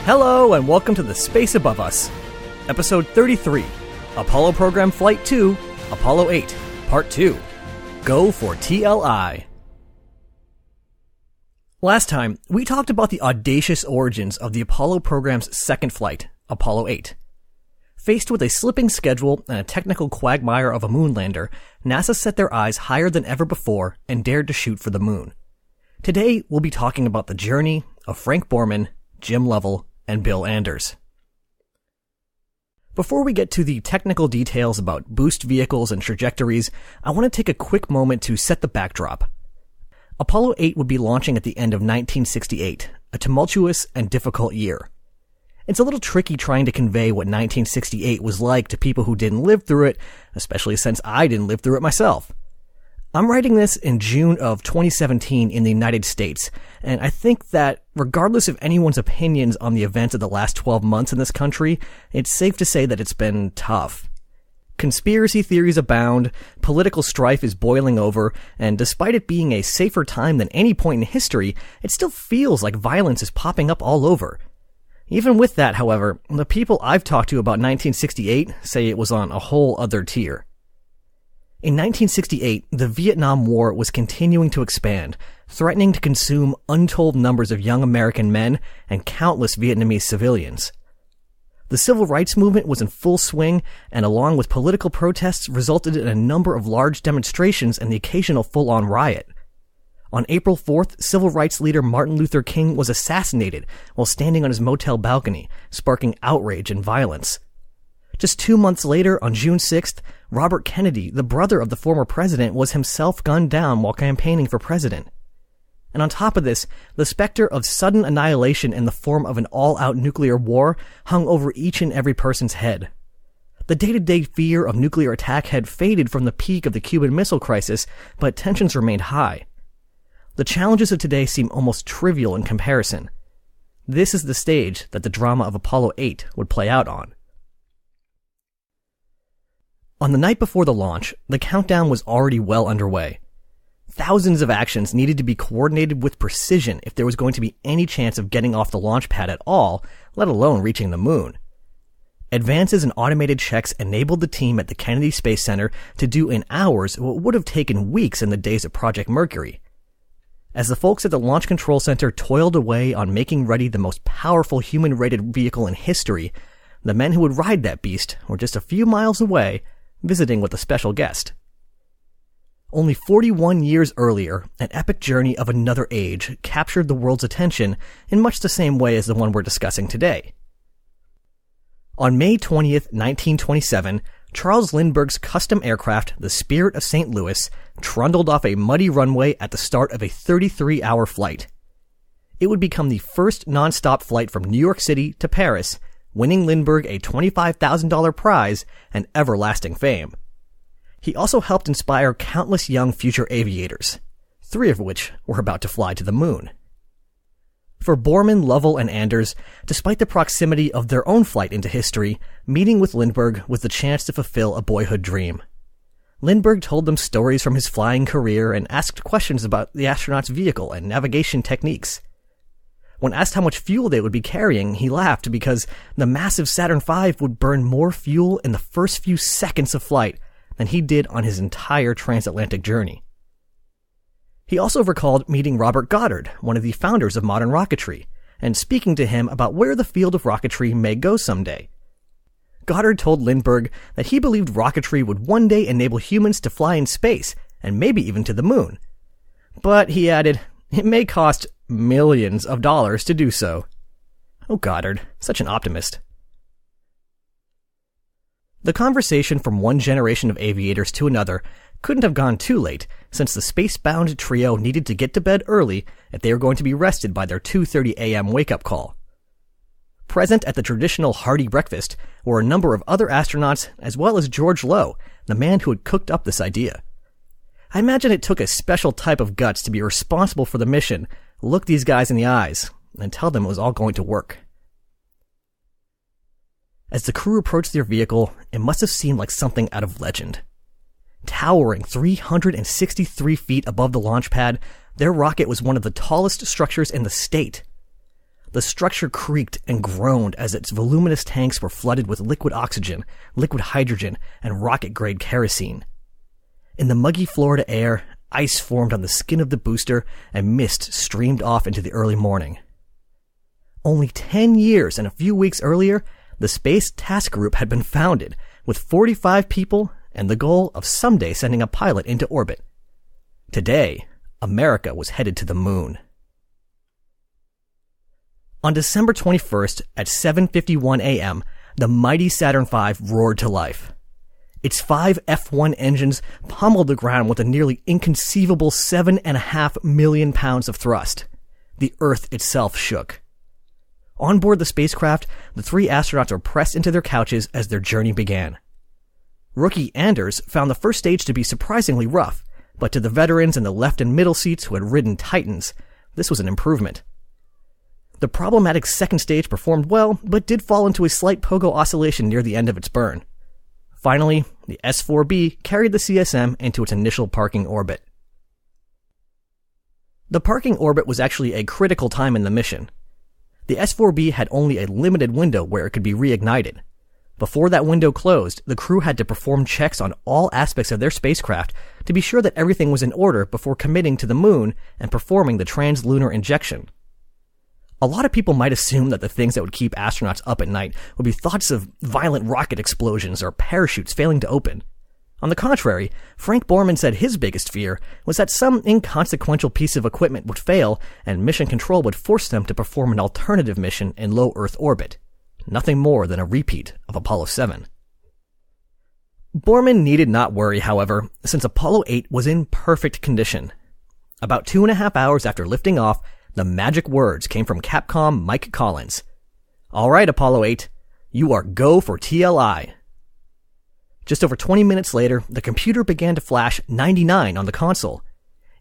Hello and welcome to The Space Above Us, Episode 33, Apollo Program Flight 2, Apollo 8, Part 2, Go for TLI. Last time, we talked about the audacious origins of the Apollo program's second flight, Apollo 8. Faced with a slipping schedule and a technical quagmire of a moonlander, NASA set their eyes higher than ever before and dared to shoot for the moon. Today, we'll be talking about the journey of Frank Borman, Jim Lovell, and Bill Anders. Before we get to the technical details about boost vehicles and trajectories, I want to take a quick moment to set the backdrop. Apollo 8 would be launching at the end of 1968, a tumultuous and difficult year. It's a little tricky trying to convey what 1968 was like to people who didn't live through it, especially since I didn't live through it myself. I'm writing this in June of 2017 in the United States, and I think that regardless of anyone's opinions on the events of the last 12 months in this country, it's safe to say that it's been tough. Conspiracy theories abound, political strife is boiling over, and despite it being a safer time than any point in history, it still feels like violence is popping up all over. Even with that, however, the people I've talked to about 1968 say it was on a whole other tier. In 1968, the Vietnam War was continuing to expand, threatening to consume untold numbers of young American men and countless Vietnamese civilians. The civil rights movement was in full swing, and along with political protests, resulted in a number of large demonstrations and the occasional full-on riot. On April 4th, civil rights leader Martin Luther King was assassinated while standing on his motel balcony, sparking outrage and violence. Just 2 months later, on June 6th, Robert Kennedy, the brother of the former president, was himself gunned down while campaigning for president. And on top of this, the specter of sudden annihilation in the form of an all-out nuclear war hung over each and every person's head. The day-to-day fear of nuclear attack had faded from the peak of the Cuban Missile Crisis, but tensions remained high. The challenges of today seem almost trivial in comparison. This is the stage that the drama of Apollo 8 would play out on. On the night before the launch, the countdown was already well underway. Thousands of actions needed to be coordinated with precision if there was going to be any chance of getting off the launch pad at all, let alone reaching the moon. Advances in automated checks enabled the team at the Kennedy Space Center to do in hours what would have taken weeks in the days of Project Mercury. As the folks at the Launch Control Center toiled away on making ready the most powerful human-rated vehicle in history, the men who would ride that beast were just a few miles away, visiting with a special guest. Only 41 years earlier, an epic journey of another age captured the world's attention in much the same way as the one we're discussing today. On May 20th, 1927, Charles Lindbergh's custom aircraft, the Spirit of St. Louis, trundled off a muddy runway at the start of a 33-hour flight. It would become the first non-stop flight from New York City to Paris, winning Lindbergh a $25,000 prize and everlasting fame. He also helped inspire countless young future aviators, 3 of which were about to fly to the moon. For Borman, Lovell, and Anders, despite the proximity of their own flight into history, meeting with Lindbergh was the chance to fulfill a boyhood dream. Lindbergh told them stories from his flying career and asked questions about the astronaut's vehicle and navigation techniques. When asked how much fuel they would be carrying, he laughed because the massive Saturn V would burn more fuel in the first few seconds of flight than he did on his entire transatlantic journey. He also recalled meeting Robert Goddard, one of the founders of modern rocketry, and speaking to him about where the field of rocketry may go someday. Goddard told Lindbergh that he believed rocketry would one day enable humans to fly in space, and maybe even to the moon. But, he added, it may cost millions of dollars to do so. Oh, Goddard, such an optimist. The conversation from one generation of aviators to another couldn't have gone too late, since the space-bound trio needed to get to bed early if they were going to be rested by their 2:30 a.m. wake-up call. Present at the traditional hearty breakfast were a number of other astronauts, as well as George Low, the man who had cooked up this idea. I imagine it took a special type of guts to be responsible for the mission, look these guys in the eyes, and tell them it was all going to work. As the crew approached their vehicle, it must have seemed like something out of legend. Towering 363 feet above the launch pad, their rocket was one of the tallest structures in the state. The structure creaked and groaned as its voluminous tanks were flooded with liquid oxygen, liquid hydrogen, and rocket-grade kerosene. In the muggy Florida air, ice formed on the skin of the booster and mist streamed off into the early morning. Only 10 years and a few weeks earlier, the Space Task Group had been founded, with 45 people and the goal of someday sending a pilot into orbit. Today, America was headed to the moon. On December 21st at 7:51 a.m., the mighty Saturn V roared to life. Its 5 F-1 engines pummeled the ground with a nearly inconceivable 7.5 million pounds of thrust. The Earth itself shook. On board the spacecraft, the 3 astronauts were pressed into their couches as their journey began. Rookie Anders found the first stage to be surprisingly rough, but to the veterans in the left and middle seats who had ridden Titans, this was an improvement. The problematic second stage performed well, but did fall into a slight pogo oscillation near the end of its burn. Finally, the S-4B carried the CSM into its initial parking orbit. The parking orbit was actually a critical time in the mission. The S-4B had only a limited window where it could be reignited. Before that window closed, the crew had to perform checks on all aspects of their spacecraft to be sure that everything was in order before committing to the moon and performing the translunar injection. A lot of people might assume that the things that would keep astronauts up at night would be thoughts of violent rocket explosions or parachutes failing to open. On the contrary, Frank Borman said his biggest fear was that some inconsequential piece of equipment would fail and mission control would force them to perform an alternative mission in low Earth orbit. Nothing more than a repeat of Apollo 7. Borman needed not worry, however, since Apollo 8 was in perfect condition. About 2.5 hours after lifting off, the magic words came from Capcom Mike Collins. "All right, Apollo 8, you are go for TLI." Just over 20 minutes later, the computer began to flash 99 on the console.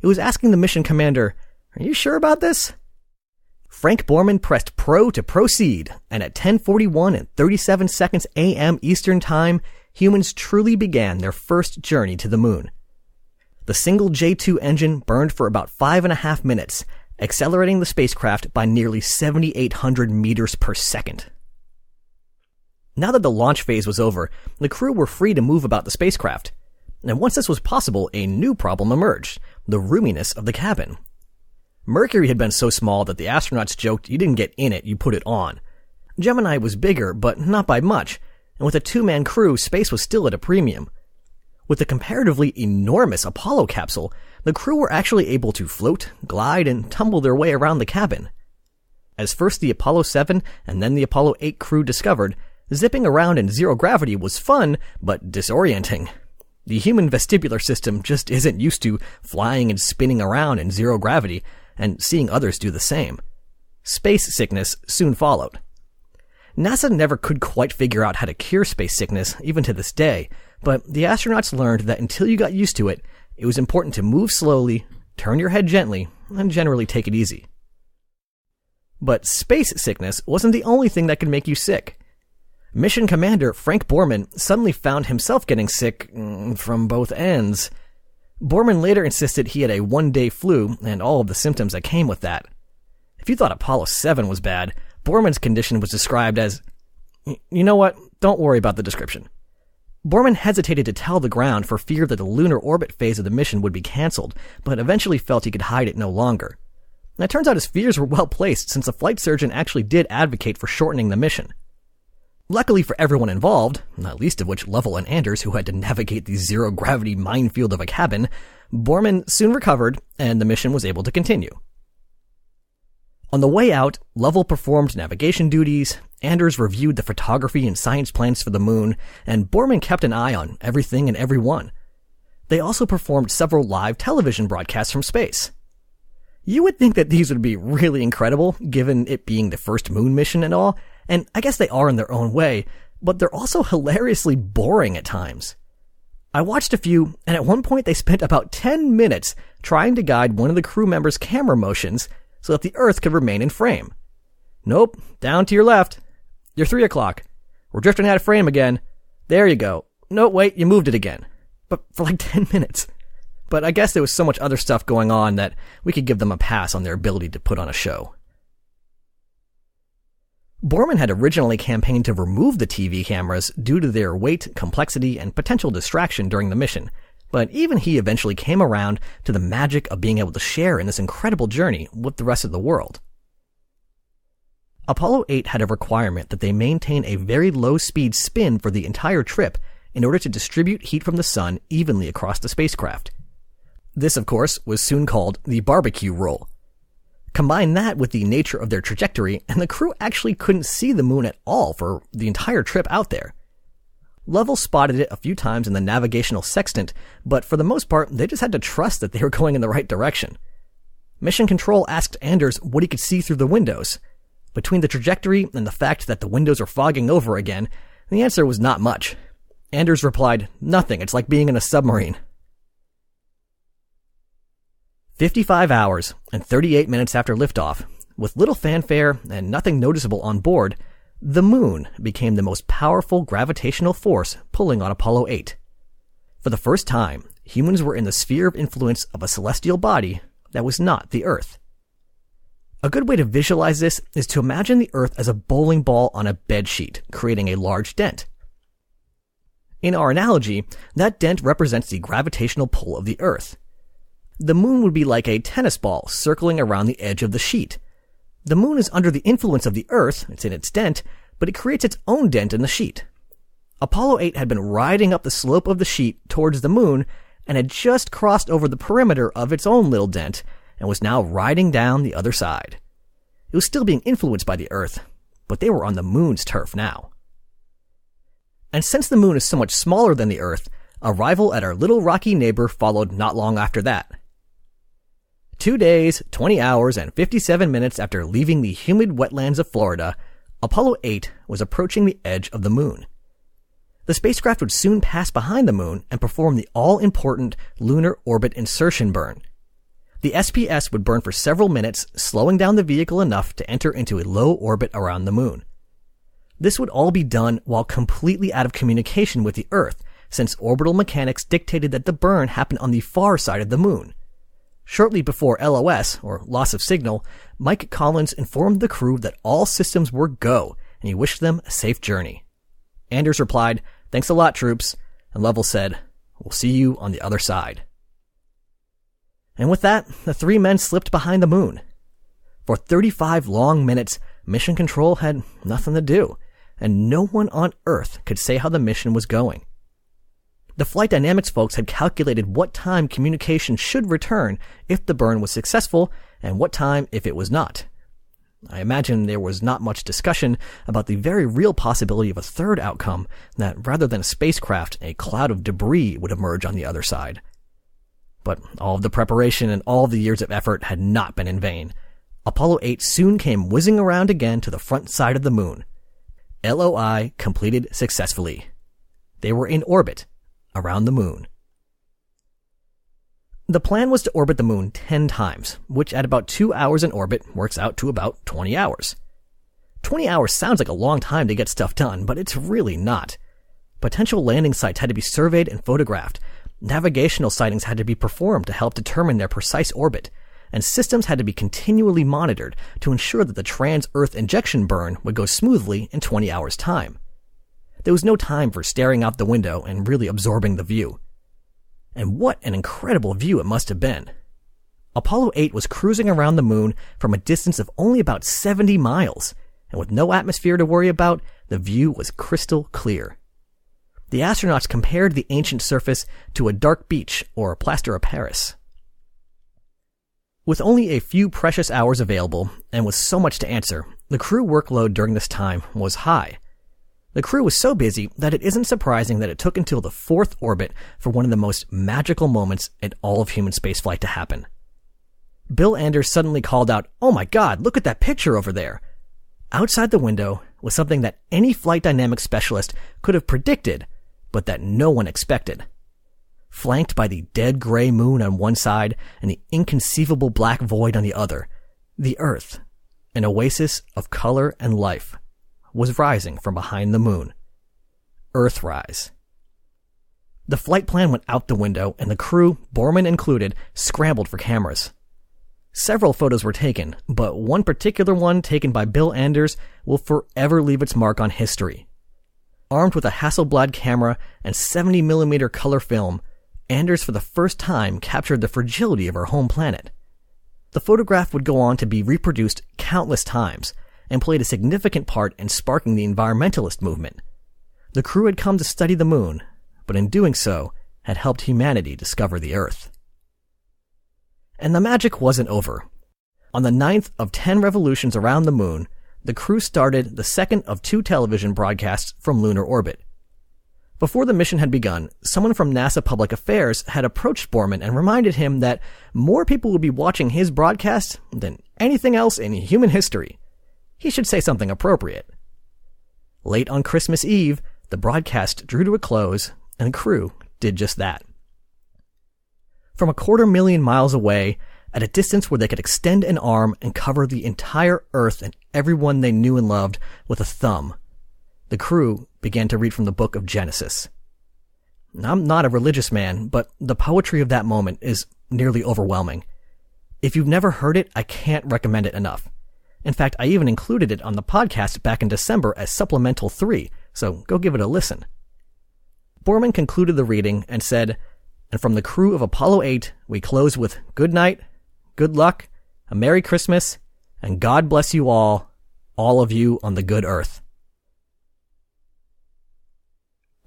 It was asking the mission commander, "Are you sure about this?" Frank Borman pressed Pro to proceed, and at 10:41 and 37 seconds a.m. Eastern Time, humans truly began their first journey to the moon. The single J2 engine burned for about 5.5 minutes, accelerating the spacecraft by nearly 7,800 meters per second. Now that the launch phase was over, the crew were free to move about the spacecraft. And once this was possible, a new problem emerged: the roominess of the cabin. Mercury had been so small that the astronauts joked you didn't get in it, you put it on. Gemini was bigger, but not by much, and with a 2-man crew, space was still at a premium. With the comparatively enormous Apollo capsule, the crew were actually able to float, glide, and tumble their way around the cabin. As first the Apollo 7 and then the Apollo 8 crew discovered, zipping around in zero gravity was fun, but disorienting. The human vestibular system just isn't used to flying and spinning around in zero gravity, and seeing others do the same. Space sickness soon followed. NASA never could quite figure out how to cure space sickness, even to this day, but the astronauts learned that until you got used to it, it was important to move slowly, turn your head gently, and generally take it easy. But space sickness wasn't the only thing that could make you sick. Mission Commander Frank Borman suddenly found himself getting sick from both ends. Borman later insisted he had a 1-day flu and all of the symptoms that came with that. If you thought Apollo 7 was bad, Borman's condition was described as, you know what, don't worry about the description. Borman hesitated to tell the ground for fear that the lunar orbit phase of the mission would be cancelled, but eventually felt he could hide it no longer. And it turns out his fears were well placed, since the flight surgeon actually did advocate for shortening the mission. Luckily for everyone involved, not least of which Lovell and Anders, who had to navigate the zero-gravity minefield of a cabin, Borman soon recovered, and the mission was able to continue. On the way out, Lovell performed navigation duties, Anders reviewed the photography and science plans for the moon, and Borman kept an eye on everything and everyone. They also performed several live television broadcasts from space. You would think that these would be really incredible, given it being the first moon mission and all, and I guess they are in their own way, but they're also hilariously boring at times. I watched a few, and at one point they spent about 10 minutes trying to guide one of the crew members' camera motions so that the Earth could remain in frame. Nope, down to your left. You're 3 o'clock. We're drifting out of frame again. There you go. No, wait, you moved it again. But for like 10 minutes. But I guess there was so much other stuff going on that we could give them a pass on their ability to put on a show. Borman had originally campaigned to remove the TV cameras due to their weight, complexity, and potential distraction during the mission, but even he eventually came around to the magic of being able to share in this incredible journey with the rest of the world. Apollo 8 had a requirement that they maintain a very low-speed spin for the entire trip in order to distribute heat from the sun evenly across the spacecraft. This, of course, was soon called the barbecue rule. Combine that with the nature of their trajectory, and the crew actually couldn't see the moon at all for the entire trip out there. Lovell spotted it a few times in the navigational sextant, but for the most part, they just had to trust that they were going in the right direction. Mission Control asked Anders what he could see through the windows. Between the trajectory and the fact that the windows were fogging over again, the answer was not much. Anders replied, "Nothing, it's like being in a submarine." 55 hours and 38 minutes after liftoff, with little fanfare and nothing noticeable on board, the moon became the most powerful gravitational force pulling on Apollo 8. For the first time, humans were in the sphere of influence of a celestial body that was not the Earth. A good way to visualize this is to imagine the Earth as a bowling ball on a bedsheet, creating a large dent. In our analogy, that dent represents the gravitational pull of the Earth. The moon would be like a tennis ball circling around the edge of the sheet. The moon is under the influence of the Earth, it's in its dent, but it creates its own dent in the sheet. Apollo 8 had been riding up the slope of the sheet towards the moon and had just crossed over the perimeter of its own little dent and was now riding down the other side. It was still being influenced by the Earth, but they were on the moon's turf now. And since the moon is so much smaller than the Earth, arrival at our little rocky neighbor followed not long after that. 2 days, 20 hours, and 57 minutes after leaving the humid wetlands of Florida, Apollo 8 was approaching the edge of the moon. The spacecraft would soon pass behind the moon and perform the all-important lunar orbit insertion burn. The SPS would burn for several minutes, slowing down the vehicle enough to enter into a low orbit around the moon. This would all be done while completely out of communication with the Earth, since orbital mechanics dictated that the burn happened on the far side of the moon. Shortly before LOS, or loss of signal, Mike Collins informed the crew that all systems were go, and he wished them a safe journey. Anders replied, "Thanks a lot, troops," and Lovell said, "We'll see you on the other side." And with that, the three men slipped behind the moon. For 35 long minutes, Mission Control had nothing to do, and no one on Earth could say how the mission was going. The flight dynamics folks had calculated what time communication should return if the burn was successful, and what time if it was not. I imagine there was not much discussion about the very real possibility of a third outcome, that rather than a spacecraft, a cloud of debris would emerge on the other side. But all of the preparation and all of the years of effort had not been in vain. Apollo 8 soon came whizzing around again to the front side of the moon. LOI completed successfully. They were in orbit around the moon. The plan was to orbit the moon 10 times, which at about 2 hours in orbit works out to about 20 hours. 20 hours sounds like a long time to get stuff done, but it's really not. Potential landing sites had to be surveyed and photographed. Navigational sightings had to be performed to help determine their precise orbit, and systems had to be continually monitored to ensure that the trans-Earth injection burn would go smoothly in 20 hours' time. There was no time for staring out the window and really absorbing the view. And what an incredible view it must have been. Apollo 8 was cruising around the moon from a distance of only about 70 miles, and with no atmosphere to worry about, the view was crystal clear. The astronauts compared the ancient surface to a dark beach or plaster of Paris. With only a few precious hours available, and with so much to answer, the crew workload during this time was high. The crew was so busy that it isn't surprising that it took until the 4th orbit for one of the most magical moments in all of human spaceflight to happen. Bill Anders suddenly called out, "Oh my God, look at that picture over there!" Outside the window was something that any flight dynamics specialist could have predicted, but that no one expected. Flanked by the dead gray moon on one side and the inconceivable black void on the other, the Earth, an oasis of color and life, was rising from behind the moon. Earthrise. The flight plan went out the window, and the crew, Borman included, scrambled for cameras. Several photos were taken, but one particular one taken by Bill Anders will forever leave its mark on history. Armed with a Hasselblad camera and 70mm color film, Anders for the first time captured the fragility of our home planet. The photograph would go on to be reproduced countless times and played a significant part in sparking the environmentalist movement. The crew had come to study the moon, but in doing so, had helped humanity discover the Earth. And the magic wasn't over. On the 9th of 10 revolutions around the moon, the crew started the second of 2 television broadcasts from lunar orbit. Before the mission had begun, someone from NASA Public Affairs had approached Borman and reminded him that more people would be watching his broadcast than anything else in human history. He should say something appropriate. Late on Christmas Eve, the broadcast drew to a close, and the crew did just that. From 250,000 miles away, at a distance where they could extend an arm and cover the entire Earth and everyone they knew and loved with a thumb, the crew began to read from the book of Genesis. I'm not a religious man, but the poetry of that moment is nearly overwhelming. If you've never heard it, I can't recommend it enough. In fact, I even included it on the podcast back in December as Supplemental 3, so go give it a listen. Borman concluded the reading and said, "And from the crew of Apollo 8, we close with good night, good luck, a Merry Christmas, and God bless you all of you on the good Earth."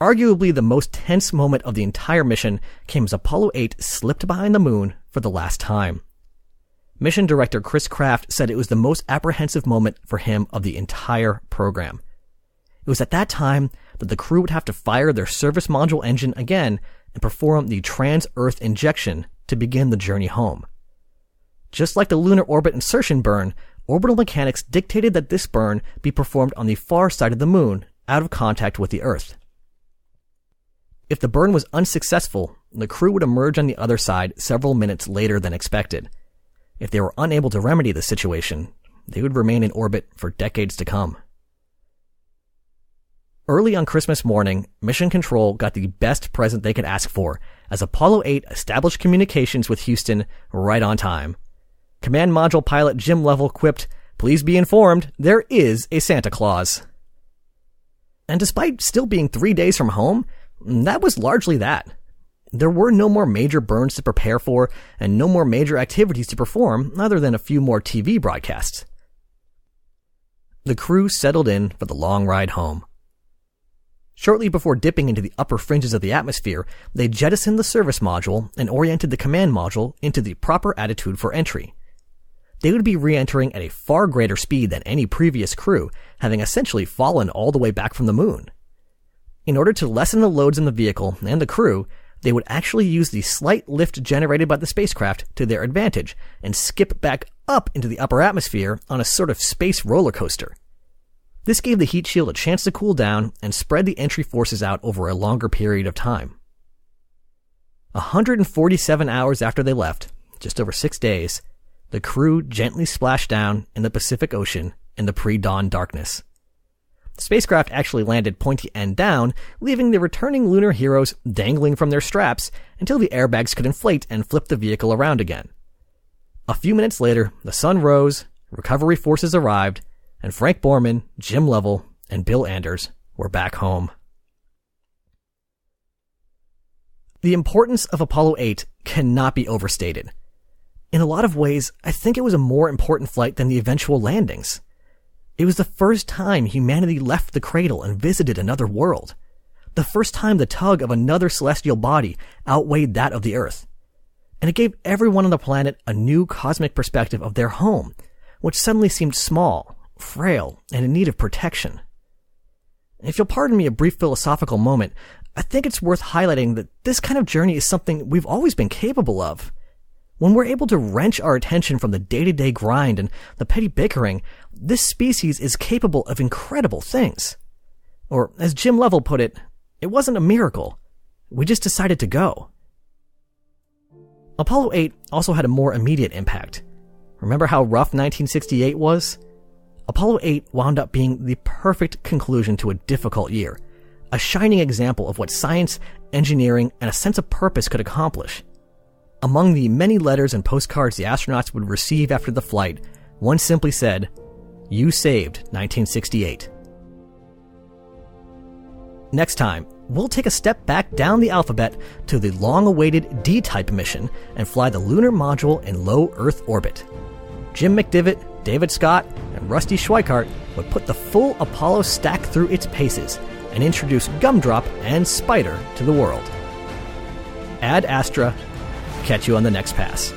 Arguably the most tense moment of the entire mission came as Apollo 8 slipped behind the moon for the last time. Mission director Chris Kraft said it was the most apprehensive moment for him of the entire program. It was at that time that the crew would have to fire their service module engine again and perform the trans-Earth injection to begin the journey home. Just like the lunar orbit insertion burn, orbital mechanics dictated that this burn be performed on the far side of the moon, out of contact with the Earth. If the burn was unsuccessful, the crew would emerge on the other side several minutes later than expected. If they were unable to remedy the situation, they would remain in orbit for decades to come. Early on Christmas morning, Mission Control got the best present they could ask for, as Apollo 8 established communications with Houston right on time. Command Module pilot Jim Lovell quipped, "Please be informed, there is a Santa Claus." And despite still being 3 days from home, that was largely that. There were no more major burns to prepare for, and no more major activities to perform other than a few more TV broadcasts. The crew settled in for the long ride home. Shortly before dipping into the upper fringes of the atmosphere, they jettisoned the service module and oriented the command module into the proper attitude for entry. They would be re-entering at a far greater speed than any previous crew, having essentially fallen all the way back from the moon. In order to lessen the loads in the vehicle and the crew, they would actually use the slight lift generated by the spacecraft to their advantage and skip back up into the upper atmosphere on a sort of space roller coaster. This gave the heat shield a chance to cool down and spread the entry forces out over a longer period of time. 147 hours after they left, just over 6 days, the crew gently splashed down in the Pacific Ocean in the pre-dawn darkness. The spacecraft actually landed pointy end down, leaving the returning lunar heroes dangling from their straps until the airbags could inflate and flip the vehicle around again. A few minutes later, the sun rose, recovery forces arrived, and Frank Borman, Jim Lovell, and Bill Anders were back home. The importance of Apollo 8 cannot be overstated. In a lot of ways, I think it was a more important flight than the eventual landings. It was the first time humanity left the cradle and visited another world. The first time the tug of another celestial body outweighed that of the Earth. And it gave everyone on the planet a new cosmic perspective of their home, which suddenly seemed small, frail, and in need of protection. If you'll pardon me a brief philosophical moment, I think it's worth highlighting that this kind of journey is something we've always been capable of. When we're able to wrench our attention from the day-to-day grind and the petty bickering, this species is capable of incredible things. Or, as Jim Lovell put it, it wasn't a miracle. We just decided to go. Apollo 8 also had a more immediate impact. Remember how rough 1968 was? Apollo 8 wound up being the perfect conclusion to a difficult year, a shining example of what science, engineering, and a sense of purpose could accomplish. Among the many letters and postcards the astronauts would receive after the flight, one simply said, "You saved 1968." Next time, we'll take a step back down the alphabet to the long-awaited D-Type mission and fly the lunar module in low Earth orbit. Jim McDivitt, David Scott, and Rusty Schweickart would put the full Apollo stack through its paces and introduce Gumdrop and Spider to the world. Ad Astra. Catch you on the next pass.